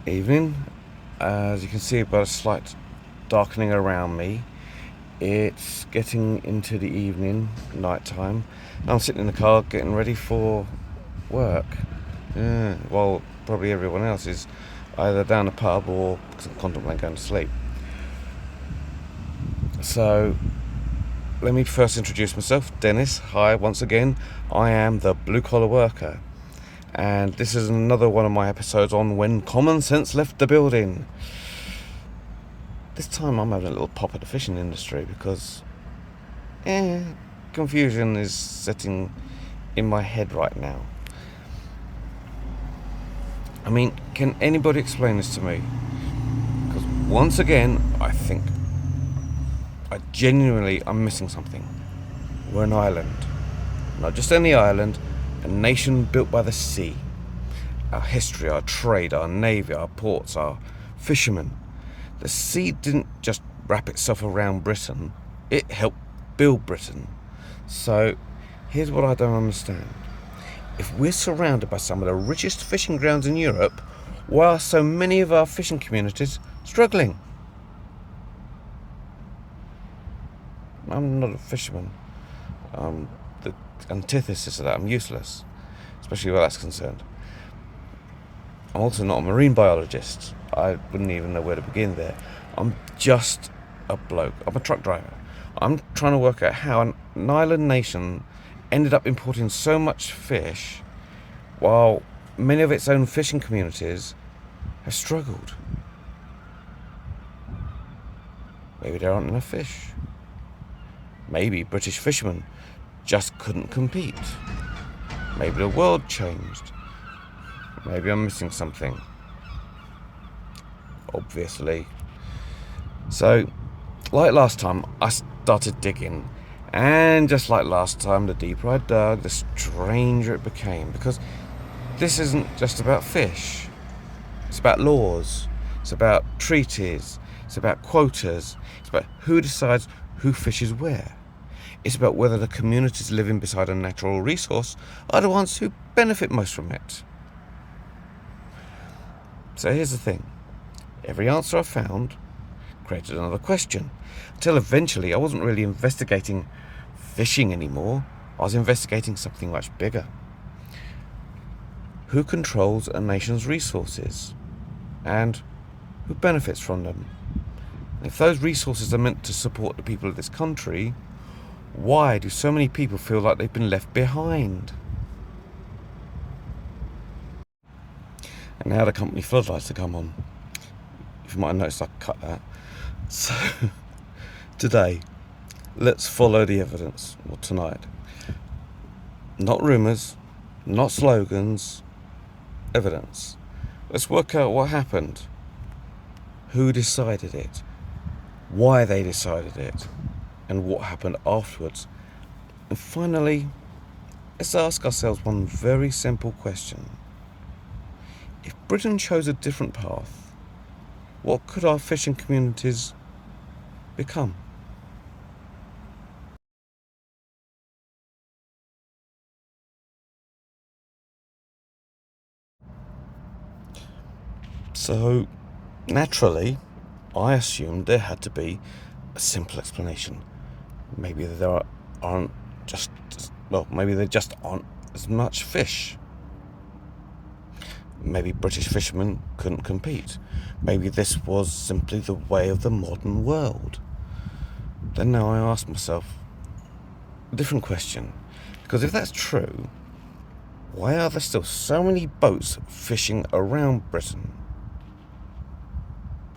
Evening. As you can see by the slight darkening around me, it's getting into the evening, night time. I'm sitting in the car getting ready for work. While probably everyone else is either down the pub or contemplating going to sleep. So, let me first introduce myself. Dennis, hi once again. I am the blue collar worker. And this is another one of my episodes on when common sense left the building. This time I'm having a little pop at the fishing industry because confusion is setting in my head right now. I mean, can anybody explain this to me? Because once again, I think I'm missing something. We're an island. Not just any island, a nation built by the sea. Our history, our trade, our navy, our ports, our fishermen. The sea didn't just wrap itself around Britain, it helped build Britain. So, here's what I don't understand. If we're surrounded by some of the richest fishing grounds in Europe, why are so many of our fishing communities struggling? I'm not a fisherman. I'm the antithesis of that. I'm useless, especially where that's concerned. I'm also not a marine biologist. I wouldn't even know where to begin there. I'm just a bloke. I'm a truck driver. I'm trying to work out how an island nation ended up importing so much fish while many of its own fishing communities have struggled. Maybe there aren't enough fish. Maybe British fishermen just couldn't compete. Maybe the world changed. Maybe I'm missing something. Obviously. So, like last time, I started digging. And just like last time, the deeper I dug, the stranger it became. Because this isn't just about fish. It's about laws. It's about treaties. It's about quotas. It's about who decides who fishes where. It's about whether the communities living beside a natural resource are the ones who benefit most from it. So here's the thing. Every answer I found created another question. Until eventually I wasn't really investigating fishing anymore. I was investigating something much bigger. Who controls a nation's resources? And who benefits from them? And if those resources are meant to support the people of this country, why do so many people feel like they've been left behind? And now the company floodlights to come on. If you might have noticed, I cut that. So, today, let's follow the evidence, or tonight. Not rumours, not slogans, evidence. Let's work out what happened. Who decided it? Why they decided it? And what happened afterwards. And finally, let's ask ourselves one very simple question. If Britain chose a different path, what could our fishing communities become? So, naturally, I assumed there had to be a simple explanation. Maybe there aren't just, maybe there just aren't as much fish. Maybe British fishermen couldn't compete. Maybe this was simply the way of the modern world. Then now I ask myself a different question. Because if that's true, why are there still so many boats fishing around Britain?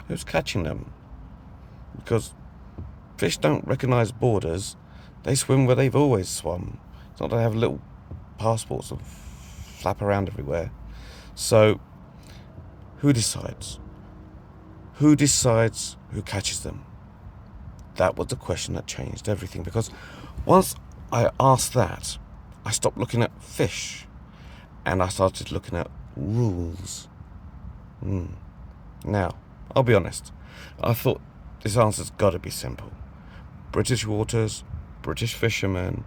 Who's catching them? Because fish don't recognise borders. They swim where they've always swum. It's not that they have little passports and flap around everywhere. So, who decides? Who decides who catches them? That was the question that changed everything. Because once I asked that, I stopped looking at fish and I started looking at rules. Now, I'll be honest. I thought this answer's got to be simple. British waters, British fishermen.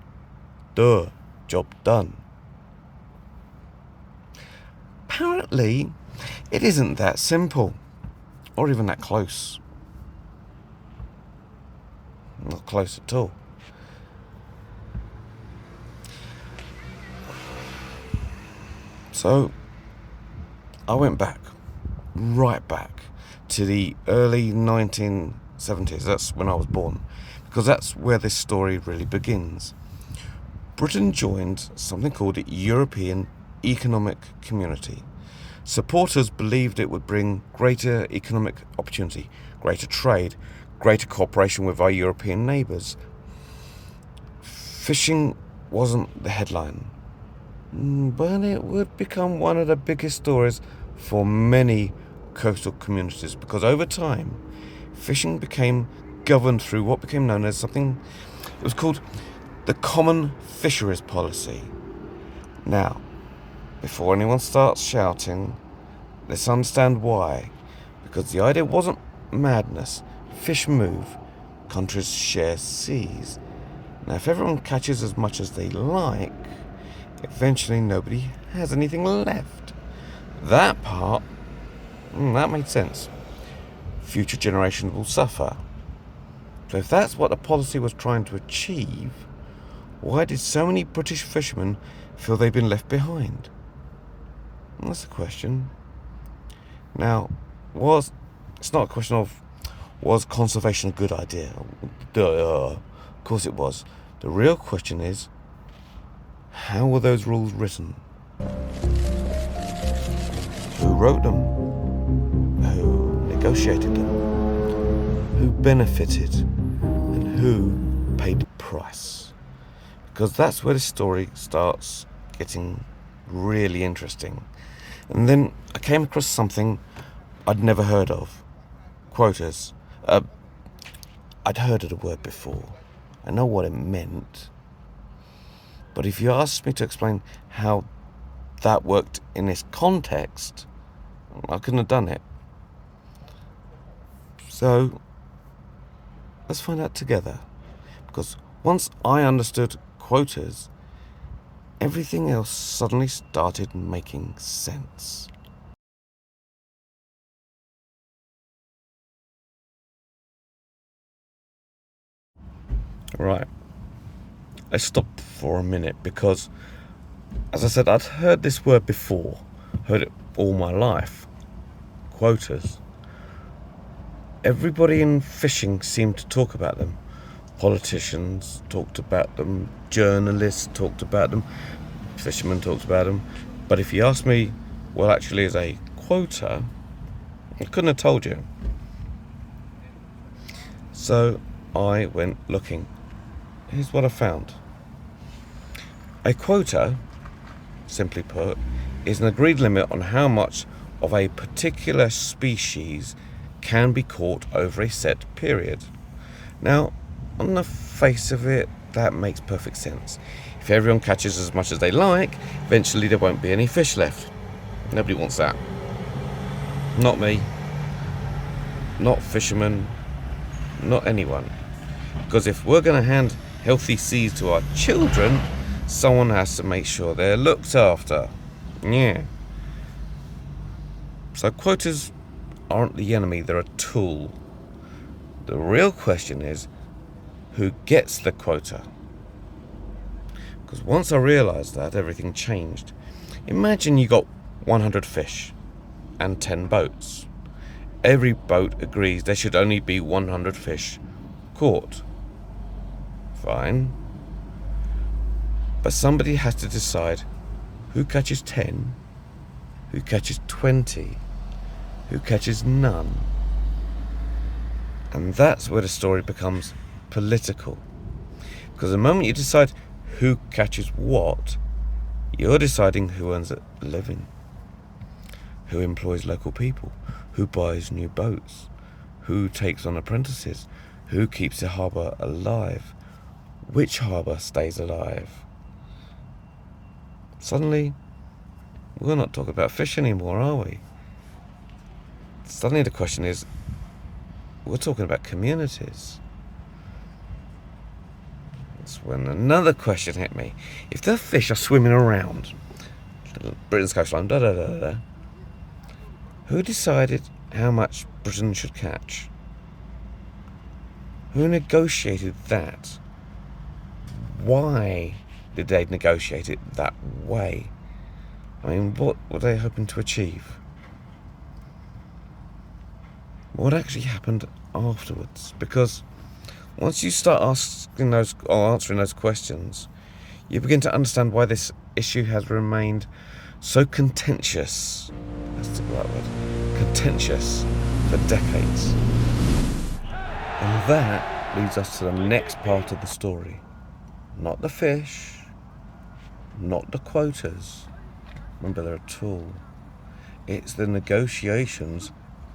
Duh, job done. Apparently, It isn't that simple, or even that close. Not close at all. So I went back, right back to the early 1970s. That's when I was born, because that's where this story really begins. Britain joined something called the European Economic Community. Supporters believed it would bring greater economic opportunity, greater trade, greater cooperation with our European neighbours. Fishing wasn't the headline, but it would become one of the biggest stories for many coastal communities, because over time, fishing became governed through what became known as something, it was called the Common Fisheries Policy. Now, before anyone starts shouting, let's understand why. Because the idea wasn't madness. Fish move, countries share seas. Now, if everyone catches as much as they like, eventually nobody has anything left. That part, that made sense. Future generations will suffer. So if that's what the policy was trying to achieve, why did so many British fishermen feel they'd been left behind? That's the question. Now, it's not a question of, was conservation a good idea? Of course it was. The real question is, how were those rules written? Who wrote them? Who negotiated them? Who benefited? And who paid the price? Because that's where the story starts getting really interesting. And then I came across something I'd never heard of. Quotas. I'd heard of the word before. I know what it meant. But if you asked me to explain how that worked in this context, I couldn't have done it. So, let's find out together. Because once I understood quotas, everything else suddenly started making sense. Right. Let's stop for a minute because, as I said, I'd heard this word before. Heard it all my life. Quotas. Everybody in fishing seemed to talk about them. Politicians talked about them. Journalists talked about them. Fishermen talked about them. But if you ask me what actually is a quota, I couldn't have told you. So I went looking. Here's what I found. A quota, simply put, is an agreed limit on how much of a particular species can be caught over a set period. Now, on the face of it, that makes perfect sense. If everyone catches as much as they like, eventually there won't be any fish left. Nobody wants that. Not me. Not fishermen. Not anyone. Because if we're going to hand healthy seas to our children, someone has to make sure they're looked after. Yeah. So quotas aren't the enemy, they're a tool. The real question is, who gets the quota? Because once I realised that, everything changed. Imagine you got 100 fish and 10 boats. Every boat agrees there should only be 100 fish caught. Fine. But somebody has to decide who catches 10, who catches 20, who catches none. And that's where the story becomes political. Because the moment you decide who catches what, you're deciding who earns a living, who employs local people, who buys new boats, who takes on apprentices, who keeps the harbour alive, which harbour stays alive. Suddenly, we're not talking about fish anymore, are we? Suddenly the question is, we're talking about communities. That's when another question hit me. If the fish are swimming around Britain's coastline, Who decided how much Britain should catch? Who negotiated that? Why did they negotiate it that way? I mean, what were they hoping to achieve? What actually happened afterwards? Because once you start asking those or answering those questions, you begin to understand why this issue has remained so contentious. That's the right word. Contentious for decades. And that leads us to the next part of the story. Not the fish, not the quotas. Remember, they're a tool. It's the negotiations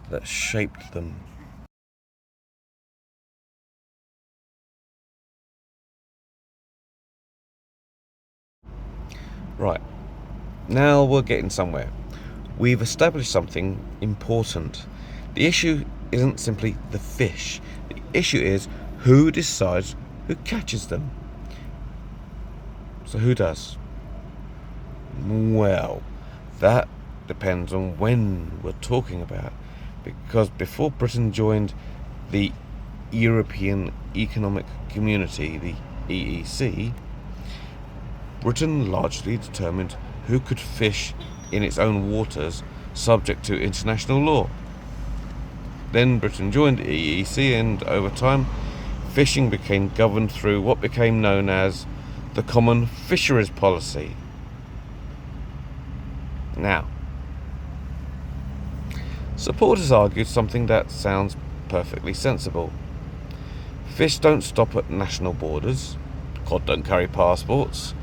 that shaped them. Right, now we're getting somewhere. We've established something important. The issue isn't simply the fish. The issue is who decides who catches them. So who does? Well, that depends on when we're talking about. Because before Britain joined the European Economic Community, the EEC, Britain largely determined who could fish in its own waters subject to international law. Then Britain joined the EEC, and over time fishing became governed through what became known as the Common Fisheries Policy. Now, supporters argued something that sounds perfectly sensible. Fish don't stop at national borders, cod don't carry passports,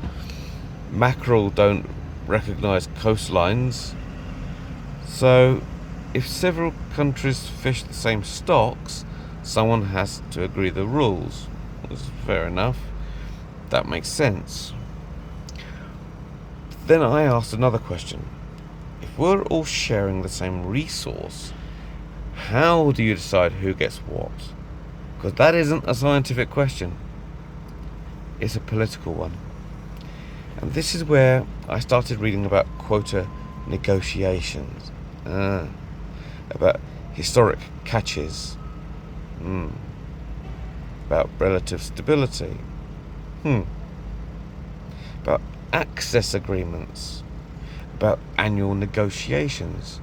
mackerel don't recognise coastlines, so if several countries fish the same stocks, someone has to agree the rules. That's fair enough. That makes sense. Then I asked another question. If we're all sharing the same resource, how do you decide who gets what? Because that isn't a scientific question. It's a political one. And this is where I started reading about quota negotiations. About historic catches. About relative stability. About access agreements. About annual negotiations.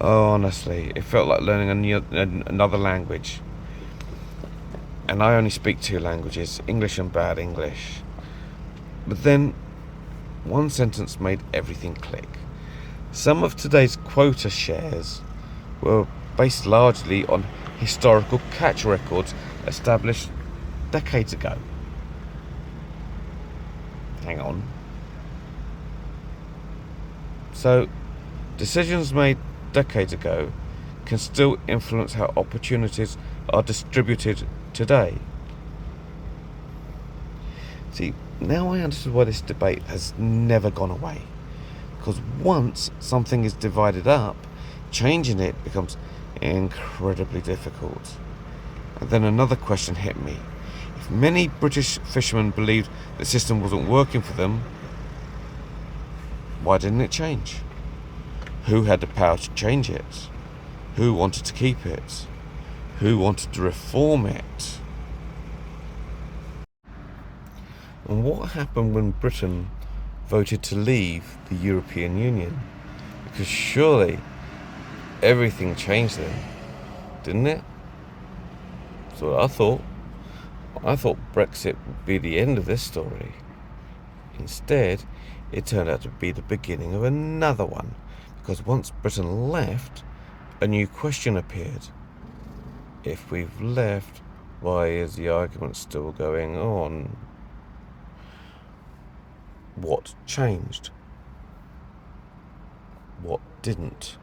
Oh, honestly, it felt like learning another language. And I only speak two languages, English and bad English. But then, one sentence made everything click. Some of today's quota shares were based largely on historical catch records established decades ago. Hang on. So, decisions made decades ago can still influence how opportunities are distributed today. See, now I understood why this debate has never gone away. Because once something is divided up, changing it becomes incredibly difficult. And then another question hit me. If many British fishermen believed the system wasn't working for them, why didn't it change? Who had the power to change it? Who wanted to keep it? Who wanted to reform it? And what happened when Britain voted to leave the European Union? Because surely everything changed then, didn't it? That's what I thought. I thought Brexit would be the end of this story. Instead, it turned out to be the beginning of another one. Because once Britain left, a new question appeared. If we've left, why is the argument still going on? What changed? What didn't?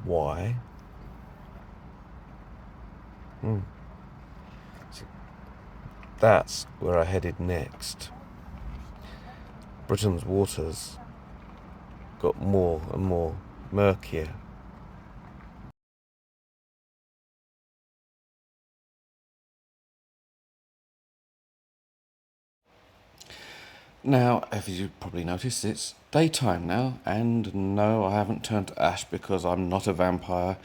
Why? That's where I headed next. Britain's waters got more and more murkier. Now, as you probably noticed, it's daytime now, and no, I haven't turned to ash because I'm not a vampire.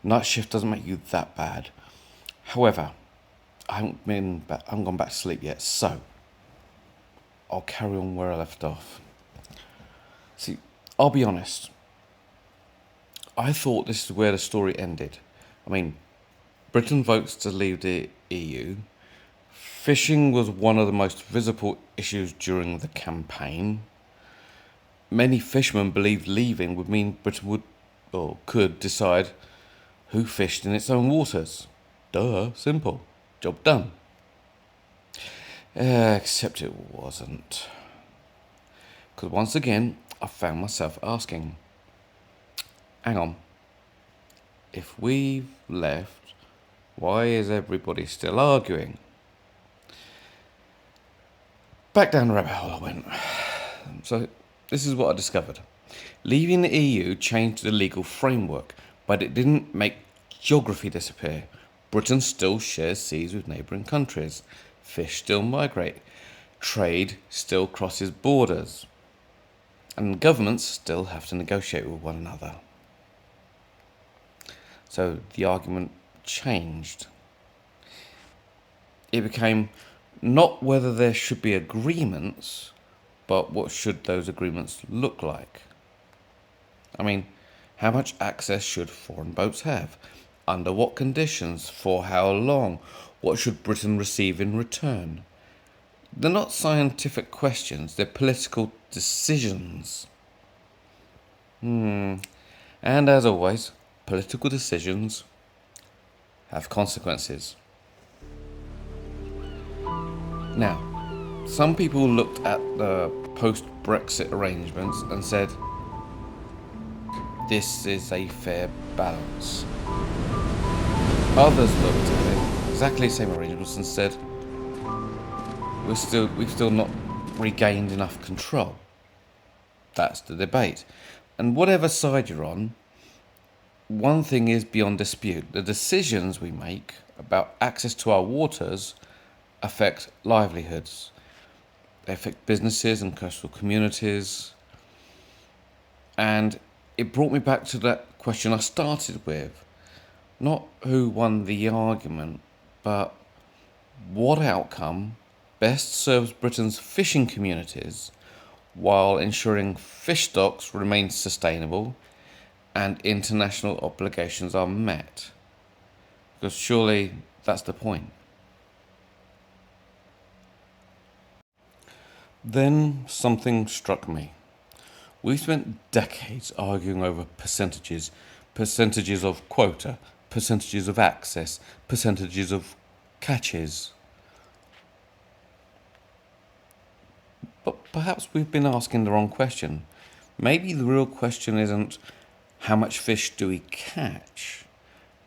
Night shift doesn't make you that bad. However, I haven't gone back to sleep yet, so I'll carry on where I left off. See, I'll be honest. I thought this is where the story ended. I mean, Britain votes to leave the EU. Fishing was one of the most visible issues during the campaign. Many fishermen believed leaving would mean Britain would or could decide who fished in its own waters. Duh, simple. Job done. Except it wasn't. Because once again, I found myself asking, hang on, if we've left, why is everybody still arguing? Back down the rabbit hole I went. So, this is what I discovered. Leaving the EU changed the legal framework, but it didn't make geography disappear. Britain still shares seas with neighbouring countries. Fish still migrate. Trade still crosses borders. And governments still have to negotiate with one another. So the argument changed. It became not whether there should be agreements, but what should those agreements look like? I mean, how much access should foreign boats have? Under what conditions? For how long? What should Britain receive in return? They're not scientific questions, they're political decisions. And as always, political decisions have consequences. Now, some people looked at the post-Brexit arrangements and said, this is a fair balance. Others looked at it, exactly the same arrangements, and said, we've still not regained enough control. That's the debate. And whatever side you're on, one thing is beyond dispute. The decisions we make about access to our waters affect livelihoods. They affect businesses and coastal communities. And it brought me back to that question I started with. Not who won the argument, but what outcome best serves Britain's fishing communities while ensuring fish stocks remain sustainable and international obligations are met. Because surely that's the point. Then something struck me. We spent decades arguing over percentages of quota, percentages of access, percentages of catches. But perhaps we've been asking the wrong question. Maybe the real question isn't how much fish do we catch?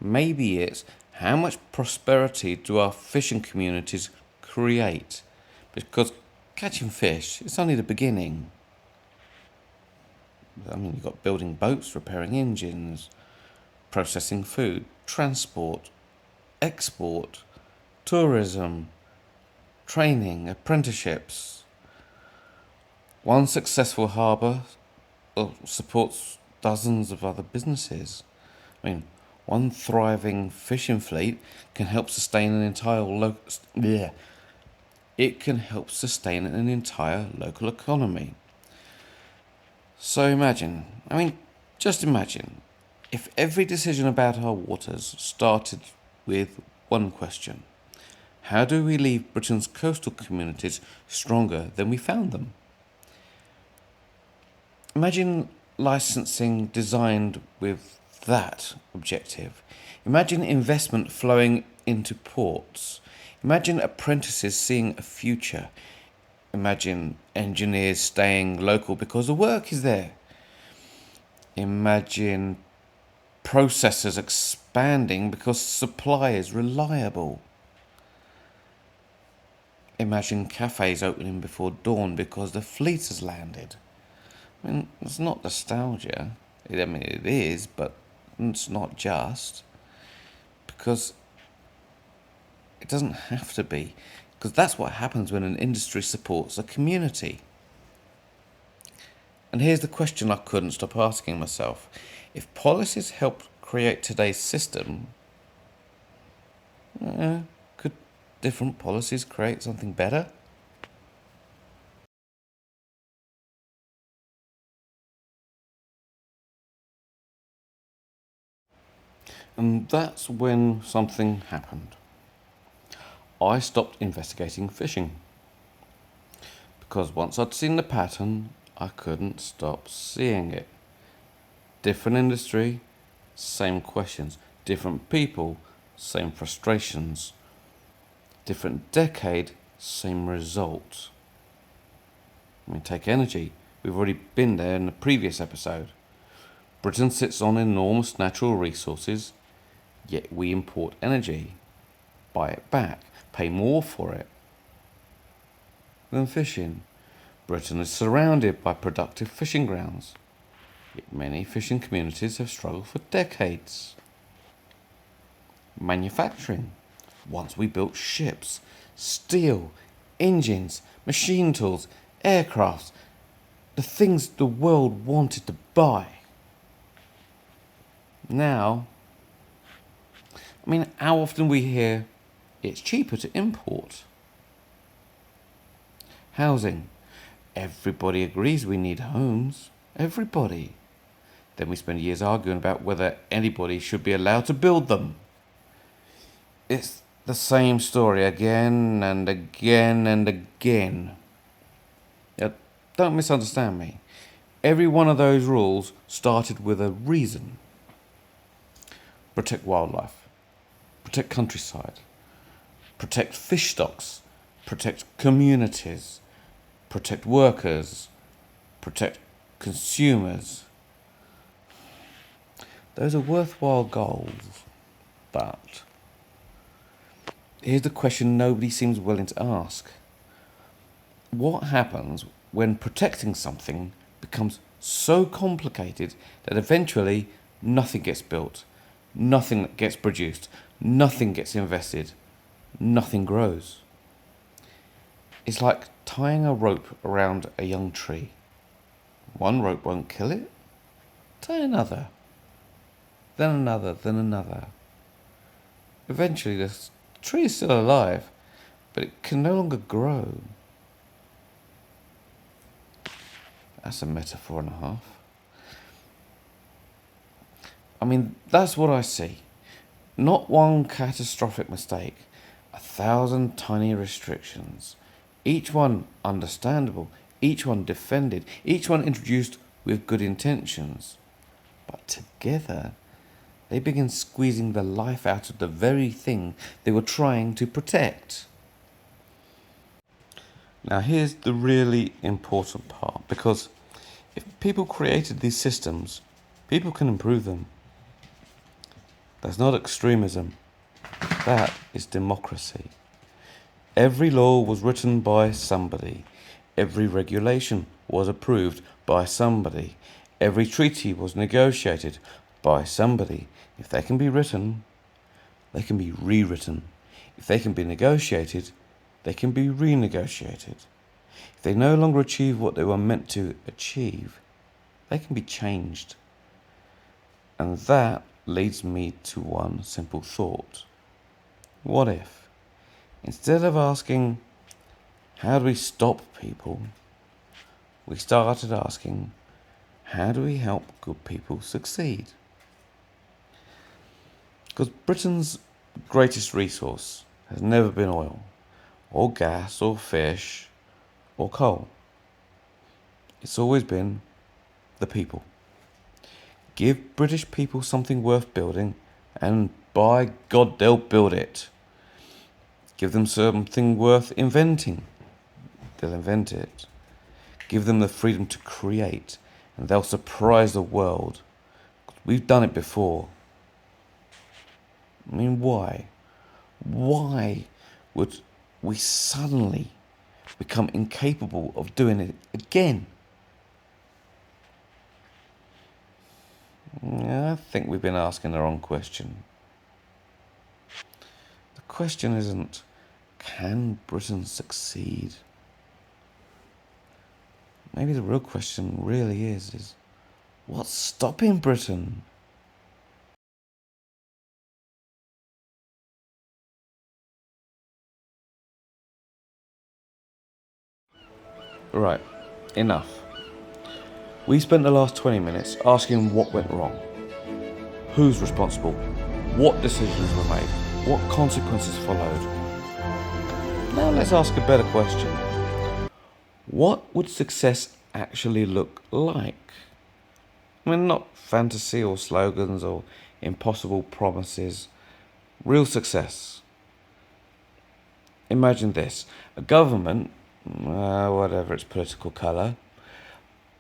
Maybe it's how much prosperity do our fishing communities create? Because catching fish is only the beginning. I mean, you've got building boats, repairing engines, processing food, transport, export, tourism, training, apprenticeships. One successful harbour supports dozens of other businesses. I mean, one thriving fishing fleet can help sustain an entire local economy. So just imagine, if every decision about our waters started with one question. How do we leave Britain's coastal communities stronger than we found them? Imagine licensing designed with that objective. Imagine investment flowing into ports. Imagine apprentices seeing a future. Imagine engineers staying local because the work is there. Imagine processors expanding because supply is reliable. Imagine cafes opening before dawn because the fleet has landed. I mean, it's not nostalgia. It is, but it's not just. Because it doesn't have to be. Because that's what happens when an industry supports a community. And here's the question I couldn't stop asking myself. If policies helped create today's system, could different policies create something better? And that's when something happened. I stopped investigating fishing. Because once I'd seen the pattern, I couldn't stop seeing it. Different industry, same questions. Different people, same frustrations. Different decade, same result. Take energy. We've already been there in the previous episode. Britain sits on enormous natural resources, yet we import energy, buy it back, pay more for it than fishing. Britain is surrounded by productive fishing grounds, yet many fishing communities have struggled for decades. Manufacturing. Once we built ships, steel, engines, machine tools, aircrafts, the things the world wanted to buy. Now, how often we hear it's cheaper to import. Housing. Everybody agrees we need homes. Everybody. Then we spend years arguing about whether anybody should be allowed to build them. It's the same story again and again and again. Now, don't misunderstand me. Every one of those rules started with a reason. Protect wildlife. Protect countryside. Protect fish stocks. Protect communities. Protect workers. Protect consumers. Those are worthwhile goals, but here's the question nobody seems willing to ask. What happens when protecting something becomes so complicated that eventually nothing gets built, nothing gets produced, nothing gets invested, nothing grows? It's like tying a rope around a young tree. One rope won't kill it. Tie another. Then another, then another. Eventually the tree is still alive, but it can no longer grow. That's a metaphor and a half. That's what I see. Not one catastrophic mistake, 1,000 tiny restrictions. Each one understandable, each one defended, each one introduced with good intentions. But together, they begin squeezing the life out of the very thing they were trying to protect. Now here's the really important part, because if people created these systems, people can improve them. That's not extremism. That is democracy. Every law was written by somebody. Every regulation was approved by somebody. Every treaty was negotiated by somebody. If they can be written, they can be rewritten. If they can be negotiated, they can be renegotiated. If they no longer achieve what they were meant to achieve, they can be changed. And that leads me to one simple thought. What if, instead of asking, how do we stop people, we started asking, how do we help good people succeed? Because Britain's greatest resource has never been oil, or gas, or fish, or coal. It's always been the people. Give British people something worth building, and by God, they'll build it. Give them something worth inventing, they'll invent it. Give them the freedom to create, and they'll surprise the world. We've done it before. Why? Why would we suddenly become incapable of doing it again? I think we've been asking the wrong question. The question isn't, can Britain succeed? maybe the real question really is what's stopping Britain? Right, enough. We spent the last 20 minutes asking what went wrong, who's responsible, what decisions were made, what consequences followed. Now let's ask a better question. What would success actually look like? I mean, not fantasy or slogans or impossible promises. Real success. Imagine this. A government, whatever its political colour,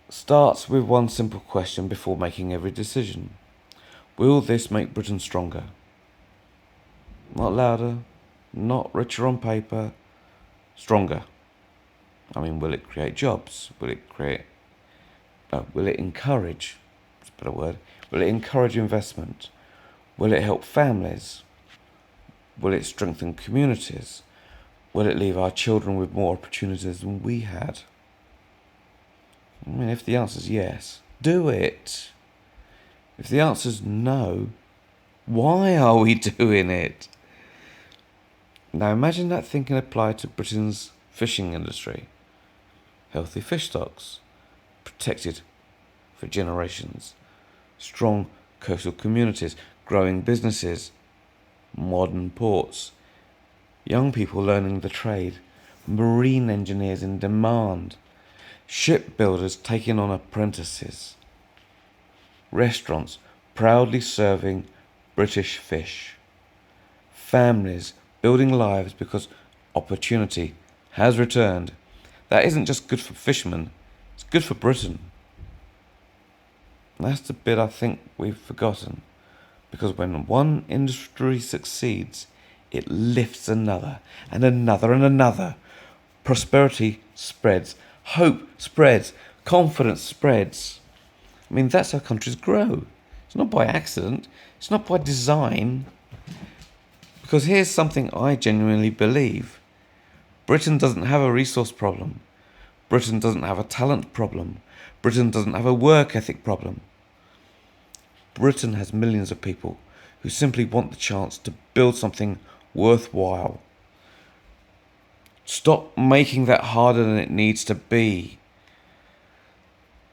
starts with one simple question before making every decision. Will this make Britain stronger? Not louder, not richer on paper, stronger. I mean, will it create jobs? Will it encourage, that's a better word, will it encourage investment? Will it help families? Will it strengthen communities? Will it leave our children with more opportunities than we had? I mean, if the answer is yes, do it. If the answer is no, why are we doing it? Now imagine that thinking applied to Britain's fishing industry. Healthy fish stocks, protected for generations, strong coastal communities, growing businesses, modern ports, young people learning the trade, marine engineers in demand, shipbuilders taking on apprentices, restaurants proudly serving British fish, families building lives because opportunity has returned. That isn't just good for fishermen, it's good for Britain. And that's the bit I think we've forgotten, because when one industry succeeds, it lifts another, and another, and another. Prosperity spreads, hope spreads, confidence spreads. I mean, that's how countries grow. It's not by accident, it's not by design. Because here's something I genuinely believe. Britain doesn't have a resource problem. Britain doesn't have a talent problem. Britain doesn't have a work ethic problem. Britain has millions of people who simply want the chance to build something worthwhile. Stop making that harder than it needs to be.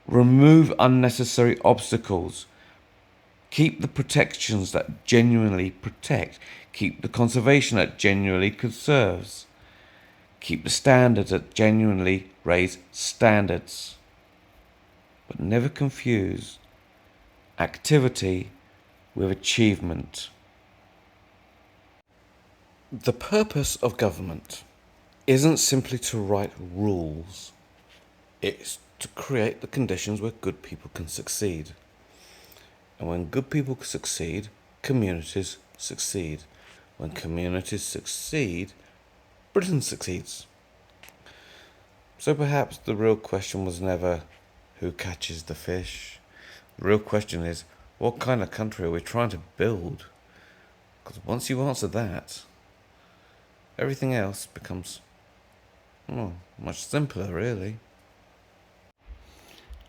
Remove unnecessary obstacles. Keep the protections that genuinely protect. Keep the conservation that genuinely conserves. Keep the standards that genuinely raise standards. But never confuse activity with achievement. The purpose of government isn't simply to write rules. It's to create the conditions where good people can succeed. And when good people succeed, communities succeed. When communities succeed, Britain succeeds. So perhaps the real question was never who catches the fish. The real question is, what kind of country are we trying to build? Because once you answer that, everything else becomes, much simpler, really.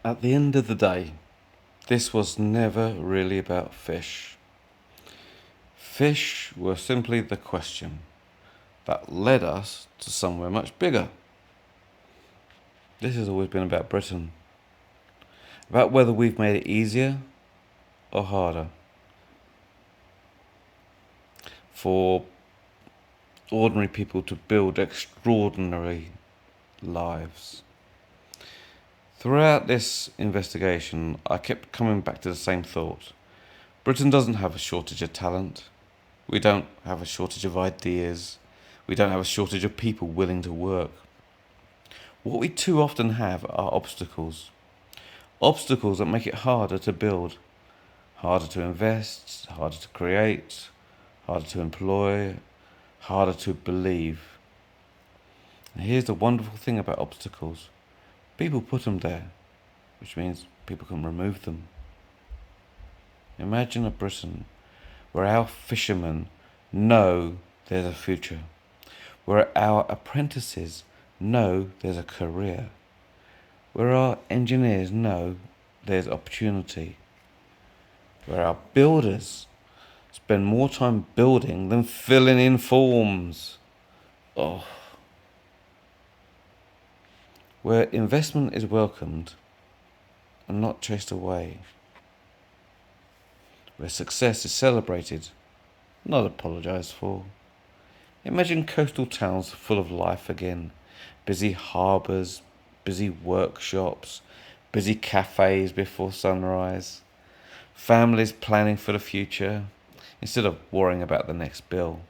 At the end of the day, this was never really about fish. Fish were simply the question that led us to somewhere much bigger. This has always been about Britain. About whether we've made it easier or harder for ordinary people to build extraordinary lives. Throughout this investigation, I kept coming back to the same thought. Britain doesn't have a shortage of talent. We don't have a shortage of ideas. We don't have a shortage of people willing to work. What we too often have are obstacles. Obstacles that make it harder to build, harder to invest, harder to create, harder to employ, harder to believe. And here's the wonderful thing about obstacles. People put them there, which means people can remove them. Imagine a Britain where our fishermen know there's a future, where our apprentices know there's a career, where our engineers know there's opportunity, where our builders spend more time building than filling in forms. Oh. Where investment is welcomed and not chased away. Where success is celebrated, not apologised for. Imagine coastal towns full of life again. Busy harbours, busy workshops, busy cafes before sunrise. Families planning for the future instead of worrying about the next bill.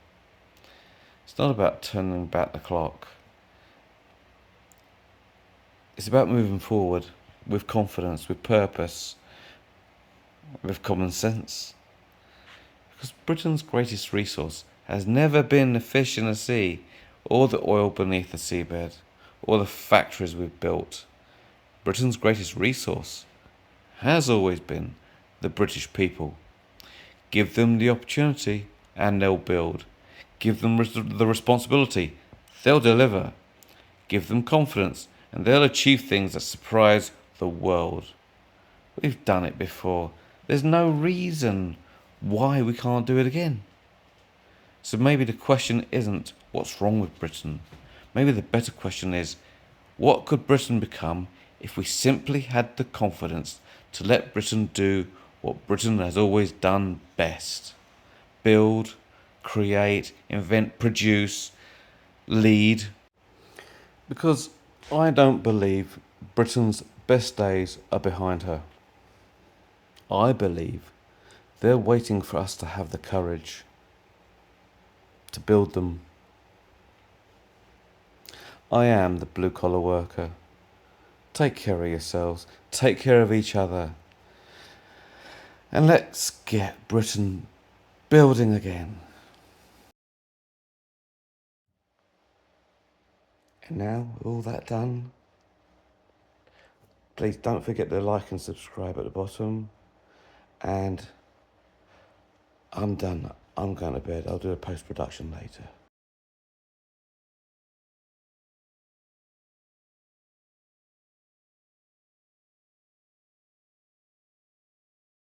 It's not about turning back the clock. It's about moving forward with confidence, with purpose, with common sense. Because Britain's greatest resource has never been the fish in the sea, or the oil beneath the seabed, or the factories we've built. Britain's greatest resource has always been the British people. Give them the opportunity and they'll build. Give them the responsibility, they'll deliver. Give them confidence and they'll achieve things that surprise the world. We've done it before. There's no reason why we can't do it again. So maybe the question isn't what's wrong with Britain. Maybe the better question is, what could Britain become if we simply had the confidence to let Britain do what Britain has always done best? Build, create, invent, produce, lead. Because I don't believe Britain's best days are behind her. I believe they're waiting for us to have the courage to build them. I am the blue-collar worker. Take care of yourselves, take care of each other, and let's get Britain building again. And now, all that done, please don't forget to like and subscribe at the bottom. And I'm done. I'm going to bed. I'll do a post-production later.